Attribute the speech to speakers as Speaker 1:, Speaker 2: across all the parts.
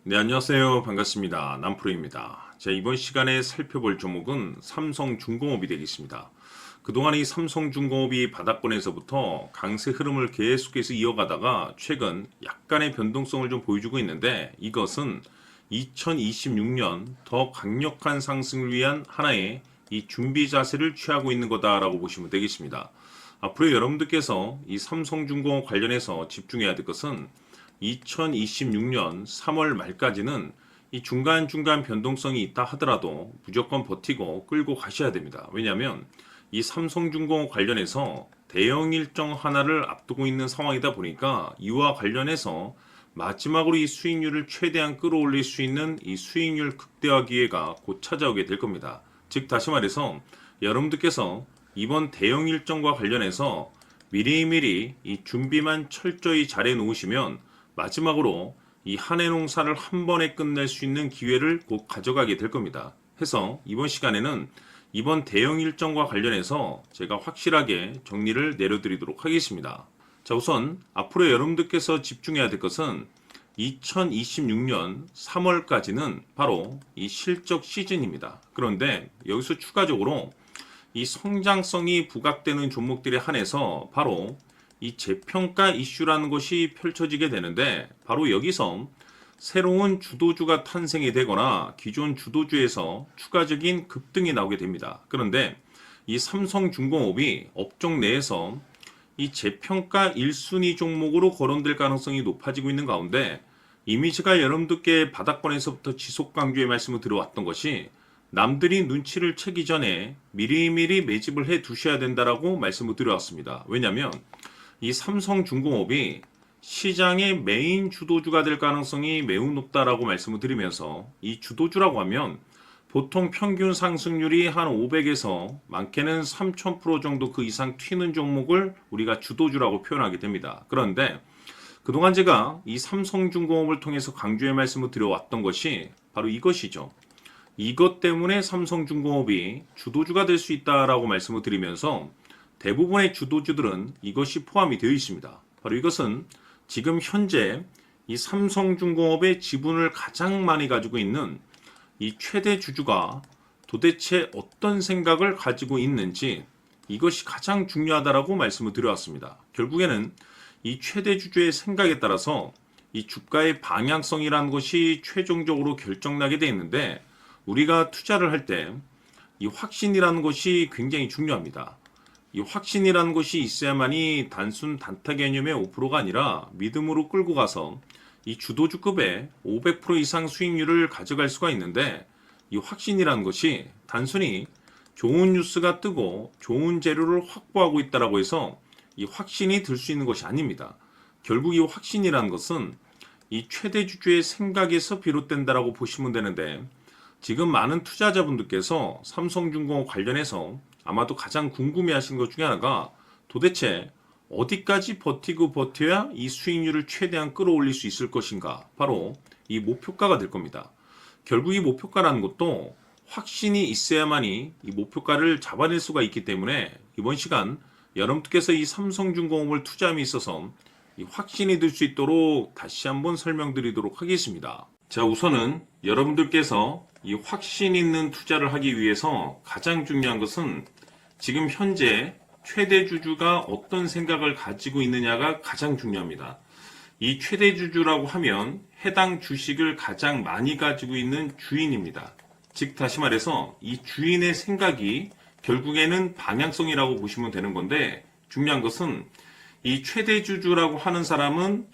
Speaker 1: 네, 안녕하세요. 반갑습니다. 남프로입니다. 자, 이번 시간에 살펴볼 종목은 삼성중공업이 되겠습니다. 그동안 이 삼성중공업이 바닥권에서부터 강세 흐름을 계속해서 이어가다가 최근 약간의 변동성을 좀 보여주고 있는데, 이것은 2026년 더 강력한 상승을 위한 하나의 이 준비 자세를 취하고 있는 거다라고 보시면 되겠습니다. 앞으로 여러분들께서 이 삼성중공업 관련해서 집중해야 될 것은 2026년 3월 말까지는 이 중간중간 변동성이 있다 하더라도 무조건 버티고 끌고 가셔야 됩니다. 왜냐하면 이 삼성중공업 관련해서 대형 일정 하나를 앞두고 있는 상황이다 보니까 이와 관련해서 마지막으로 이 수익률을 최대한 끌어올릴 수 있는 이 수익률 극대화 기회가 곧 찾아오게 될 겁니다. 즉 다시 말해서 여러분들께서 이번 대형 일정과 관련해서 미리미리 이 준비만 철저히 잘해 놓으시면 마지막으로 이 한 해 농사를 한 번에 끝낼 수 있는 기회를 곧 가져가게 될 겁니다. 해서 이번 시간에는 이번 대형 일정과 관련해서 제가 확실하게 정리를 내려드리도록 하겠습니다. 자, 우선 앞으로 여러분들께서 집중해야 될 것은 2026년 3월까지는 바로 이 실적 시즌입니다. 그런데 여기서 추가적으로 이 성장성이 부각되는 종목들에 한해서 바로 이 재평가 이슈라는 것이 펼쳐지게 되는데, 바로 여기서 새로운 주도주가 탄생이 되거나 기존 주도주에서 추가적인 급등이 나오게 됩니다. 그런데 이 삼성중공업이 업종 내에서 이 재평가 1순위 종목으로 거론될 가능성이 높아지고 있는 가운데, 이미 제가 여러분들께 바닥권에서부터 지속 강조의 말씀을 드려왔던 것이 남들이 눈치를 채기 전에 미리미리 매집을 해 두셔야 된다라고 말씀을 드려왔습니다. 왜냐하면 이 삼성중공업이 시장의 메인 주도주가 될 가능성이 매우 높다라고 말씀을 드리면서, 이 주도주라고 하면 보통 평균 상승률이 한 500에서 많게는 3000% 정도 그 이상 튀는 종목을 우리가 주도주라고 표현하게 됩니다. 그런데 그동안 제가 이 삼성중공업을 통해서 강조의 말씀을 드려왔던 것이 바로 이것이죠. 이것 때문에 삼성중공업이 주도주가 될 수 있다라고 말씀을 드리면서 대부분의 주도주들은 이것이 포함이 되어 있습니다. 바로 이것은 지금 현재 이 삼성중공업의 지분을 가장 많이 가지고 있는 이 최대 주주가 도대체 어떤 생각을 가지고 있는지, 이것이 가장 중요하다라고 말씀을 드려왔습니다. 결국에는 이 최대 주주의 생각에 따라서 이 주가의 방향성이라는 것이 최종적으로 결정나게 되어 있는데, 우리가 투자를 할 때 이 확신이라는 것이 굉장히 중요합니다. 이 확신이라는 것이 있어야만이 단순 단타 개념의 5%가 아니라 믿음으로 끌고 가서 이 주도주급의 500% 이상 수익률을 가져갈 수가 있는데, 이 확신이라는 것이 단순히 좋은 뉴스가 뜨고 좋은 재료를 확보하고 있다라고 해서 이 확신이 들 수 있는 것이 아닙니다. 결국 이 확신이라는 것은 이 최대 주주의 생각에서 비롯된다라고 보시면 되는데, 지금 많은 투자자분들께서 삼성중공업 관련해서 아마도 가장 궁금해하시는 것 중에 하나가 도대체 어디까지 버티고 버텨야 이 수익률을 최대한 끌어올릴 수 있을 것인가, 바로 이 목표가가 될 겁니다. 결국 이 목표가라는 것도 확신이 있어야만이 이 목표가를 잡아낼 수가 있기 때문에 이번 시간 여러분께서 이 삼성중공업을 투자함에 있어서 이 확신이 들 수 있도록 다시 한번 설명드리도록 하겠습니다. 자, 우선은 여러분들께서 이 확신 있는 투자를 하기 위해서 가장 중요한 것은 지금 현재 최대 주주가 어떤 생각을 가지고 있느냐가 가장 중요합니다. 이 최대 주주라고 하면 해당 주식을 가장 많이 가지고 있는 주인입니다. 즉 다시 말해서 이 주인의 생각이 결국에는 방향성이라고 보시면 되는 건데, 중요한 것은 이 최대 주주라고 하는 사람은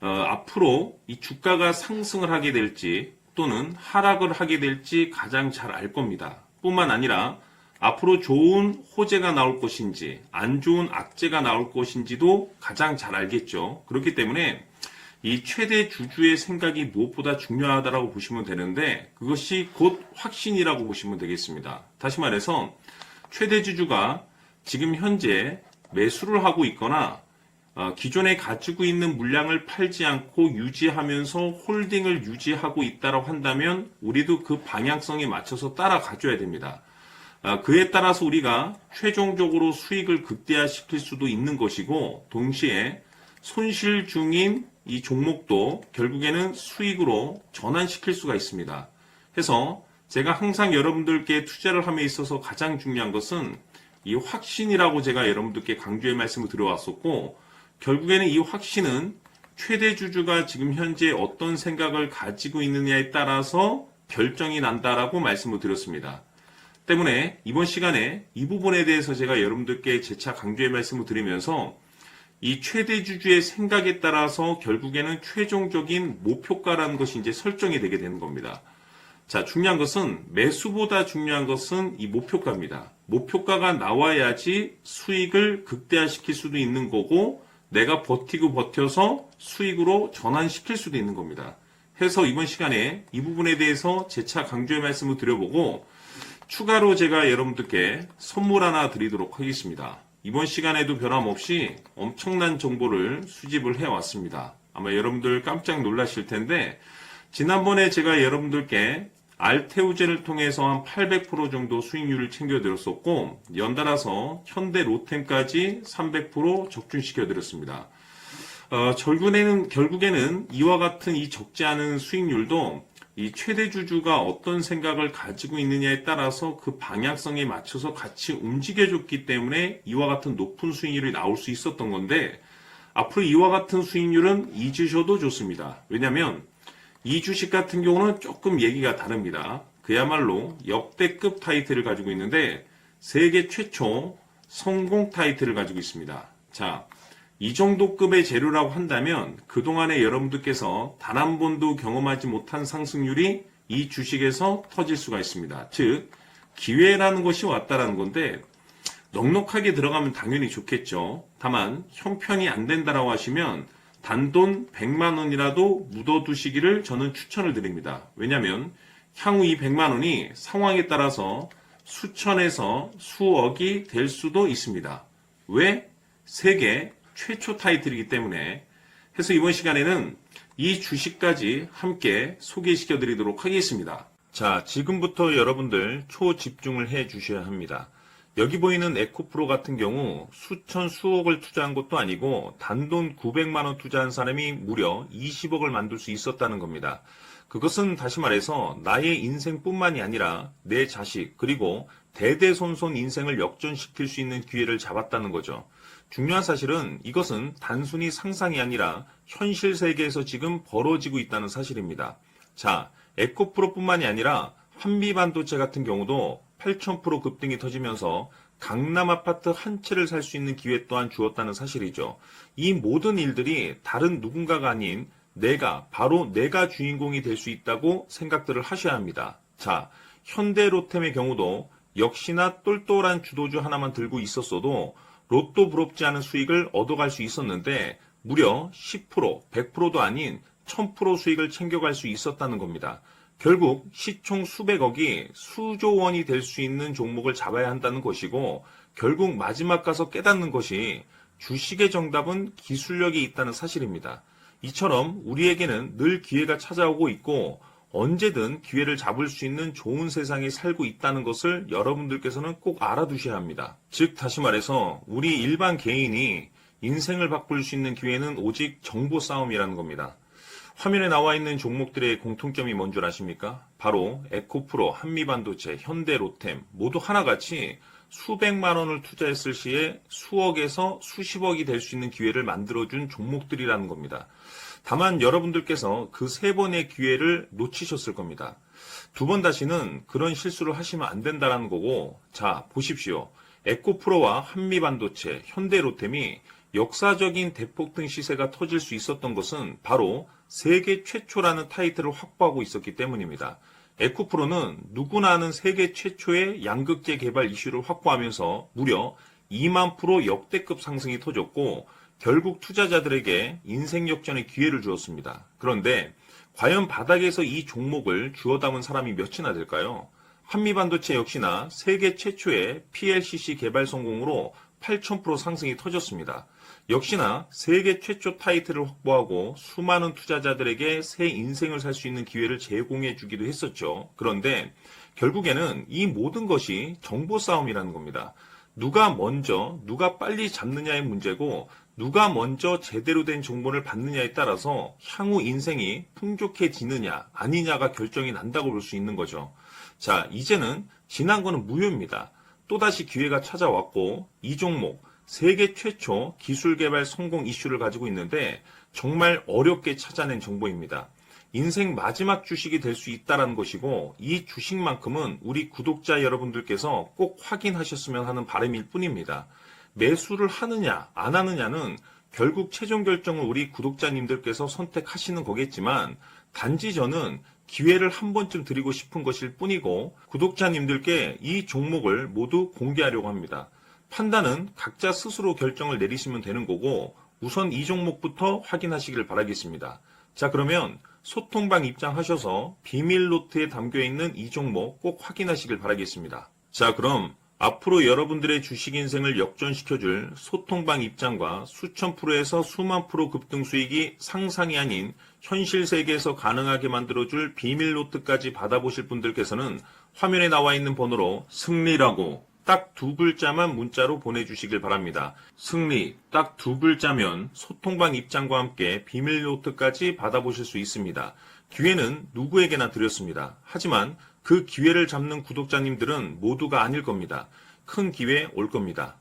Speaker 1: 앞으로 이 주가가 상승을 하게 될지 또는 하락을 하게 될지 가장 잘 알 겁니다. 뿐만 아니라 앞으로 좋은 호재가 나올 것인지 안 좋은 악재가 나올 것인지도 가장 잘 알겠죠. 그렇기 때문에 이 최대 주주의 생각이 무엇보다 중요하다고 보시면 되는데, 그것이 곧 확신이라고 보시면 되겠습니다. 다시 말해서 최대 주주가 지금 현재 매수를 하고 있거나 기존에 가지고 있는 물량을 팔지 않고 유지하면서 홀딩을 유지하고 있다고 한다면 우리도 그 방향성에 맞춰서 따라가줘야 됩니다. 그에 따라서 우리가 최종적으로 수익을 극대화시킬 수도 있는 것이고, 동시에 손실 중인 이 종목도 결국에는 수익으로 전환시킬 수가 있습니다. 해서 제가 항상 여러분들께 투자를 함에 있어서 가장 중요한 것은 이 확신이라고 제가 여러분들께 강조의 말씀을 드려왔었고, 결국에는 이 확신은 최대 주주가 지금 현재 어떤 생각을 가지고 있느냐에 따라서 결정이 난다라고 말씀을 드렸습니다. 때문에 이번 시간에 이 부분에 대해서 제가 여러분들께 재차 강조의 말씀을 드리면서 이 최대 주주의 생각에 따라서 결국에는 최종적인 목표가라는 것이 이제 설정이 되게 되는 겁니다. 자, 중요한 것은 매수보다 중요한 것은 이 목표가입니다. 목표가가 나와야지 수익을 극대화시킬 수도 있는 거고 내가 버티고 버텨서 수익으로 전환시킬 수도 있는 겁니다. 해서 이번 시간에 이 부분에 대해서 재차 강조의 말씀을 드려보고 추가로 제가 여러분들께 선물 하나 드리도록 하겠습니다. 이번 시간에도 변함없이 엄청난 정보를 수집을 해왔습니다. 아마 여러분들 깜짝 놀라실 텐데 지난번에 제가 여러분들께 알테오젠을 통해서 한 800% 정도 수익률을 챙겨드렸었고 연달아서 현대 로템까지 300% 적중시켜드렸습니다. 결국에는 이와 같은 이 적지 않은 수익률도 이 최대 주주가 어떤 생각을 가지고 있느냐에 따라서 그 방향성에 맞춰서 같이 움직여줬기 때문에 이와 같은 높은 수익률이 나올 수 있었던 건데 앞으로 이와 같은 수익률은 잊으셔도 좋습니다. 왜냐하면 이 주식 같은 경우는 조금 얘기가 다릅니다. 그야말로 역대급 타이틀을 가지고 있는데 세계 최초 성공 타이틀을 가지고 있습니다. 자, 이 정도 급의 재료라고 한다면 그동안에 여러분들께서 단 한 번도 경험하지 못한 상승률이 이 주식에서 터질 수가 있습니다. 즉 기회라는 것이 왔다라는 건데 넉넉하게 들어가면 당연히 좋겠죠. 다만 형편이 안 된다라고 하시면 단돈 100만 원이라도 묻어두시기를 저는 추천을 드립니다. 왜냐하면 향후 이 100만 원이 상황에 따라서 수천에서 수억이 될 수도 있습니다. 왜? 세계 최초 타이틀이기 때문에. 해서 이번 시간에는 이 주식까지 함께 소개시켜 드리도록 하겠습니다. 자, 지금부터 여러분들 초집중을 해 주셔야 합니다. 여기 보이는 에코프로 같은 경우 수천 수억을 투자한 것도 아니고 단돈 900만 원 투자한 사람이 무려 20억을 만들 수 있었다는 겁니다. 그것은 다시 말해서 나의 인생뿐만이 아니라 내 자식 그리고 대대손손 인생을 역전시킬 수 있는 기회를 잡았다는 거죠. 중요한 사실은 이것은 단순히 상상이 아니라 현실 세계에서 지금 벌어지고 있다는 사실입니다. 자, 에코프로뿐만이 아니라 한미반도체 같은 경우도 8,000% 급등이 터지면서 강남 아파트 한 채를 살 수 있는 기회 또한 주었다는 사실이죠. 이 모든 일들이 다른 누군가가 아닌 바로 내가 주인공이 될 수 있다고 생각들을 하셔야 합니다. 자, 현대로템의 경우도 역시나 똘똘한 주도주 하나만 들고 있었어도 로또 부럽지 않은 수익을 얻어갈 수 있었는데 무려 10%, 100%도 아닌 1000% 수익을 챙겨갈 수 있었다는 겁니다. 결국 시총 수백억이 수조 원이 될 수 있는 종목을 잡아야 한다는 것이고 결국 마지막 가서 깨닫는 것이 주식의 정답은 기술력이 있다는 사실입니다. 이처럼 우리에게는 늘 기회가 찾아오고 있고 언제든 기회를 잡을 수 있는 좋은 세상에 살고 있다는 것을 여러분들께서는 꼭 알아두셔야 합니다. 즉 다시 말해서 우리 일반 개인이 인생을 바꿀 수 있는 기회는 오직 정보 싸움이라는 겁니다. 화면에 나와 있는 종목들의 공통점이 뭔 줄 아십니까? 바로 에코프로, 한미반도체, 현대로템 모두 하나같이 수백만 원을 투자했을 시에 수억에서 수십억이 될 수 있는 기회를 만들어준 종목들이라는 겁니다. 다만 여러분들께서 그 세 번의 기회를 놓치셨을 겁니다. 두 번 다시는 그런 실수를 하시면 안 된다는 거고, 자 보십시오. 에코프로와 한미반도체, 현대로템이 역사적인 대폭등 시세가 터질 수 있었던 것은 바로 세계 최초라는 타이틀을 확보하고 있었기 때문입니다. 에코프로는 누구나 아는 세계 최초의 양극재 개발 이슈를 확보하면서 무려 2만 프로 역대급 상승이 터졌고 결국 투자자들에게 인생 역전의 기회를 주었습니다. 그런데 과연 바닥에서 이 종목을 주워 담은 사람이 몇이나 될까요? 한미반도체 역시나 세계 최초의 PLCC 개발 성공으로 8,000% 상승이 터졌습니다. 역시나 세계 최초 타이틀을 확보하고 수많은 투자자들에게 새 인생을 살 수 있는 기회를 제공해 주기도 했었죠. 그런데 결국에는 이 모든 것이 정보 싸움이라는 겁니다. 누가 먼저, 누가 빨리 잡느냐의 문제고 누가 먼저 제대로 된 정보를 받느냐에 따라서 향후 인생이 풍족해지느냐 아니냐가 결정이 난다고 볼 수 있는 거죠. 자, 이제는 지난 거는 무효입니다. 또다시 기회가 찾아왔고 이 종목 세계 최초 기술 개발 성공 이슈를 가지고 있는데 정말 어렵게 찾아낸 정보입니다. 인생 마지막 주식이 될 수 있다는 것이고 이 주식만큼은 우리 구독자 여러분들께서 꼭 확인하셨으면 하는 바람일 뿐입니다. 매수를 하느냐 안 하느냐는 결국 최종 결정을 우리 구독자님들께서 선택하시는 거겠지만 단지 저는 기회를 한 번쯤 드리고 싶은 것일 뿐이고 구독자님들께 이 종목을 모두 공개하려고 합니다. 판단은 각자 스스로 결정을 내리시면 되는 거고 우선 이 종목부터 확인하시길 바라겠습니다. 자, 그러면 소통방 입장하셔서 비밀 노트에 담겨있는 이 종목 꼭 확인하시길 바라겠습니다. 자, 그럼 앞으로 여러분들의 주식 인생을 역전시켜줄 소통방 입장과 수천 프로에서 수만 프로 급등 수익이 상상이 아닌 현실 세계에서 가능하게 만들어줄 비밀 노트까지 받아보실 분들께서는 화면에 나와 있는 번호로 승리라고 딱 두 글자만 문자로 보내주시길 바랍니다. 승리 딱 두 글자면 소통방 입장과 함께 비밀 노트까지 받아보실 수 있습니다. 기회는 누구에게나 드렸습니다. 하지만 그 기회를 잡는 구독자님들은 모두가 아닐 겁니다. 큰 기회 올 겁니다.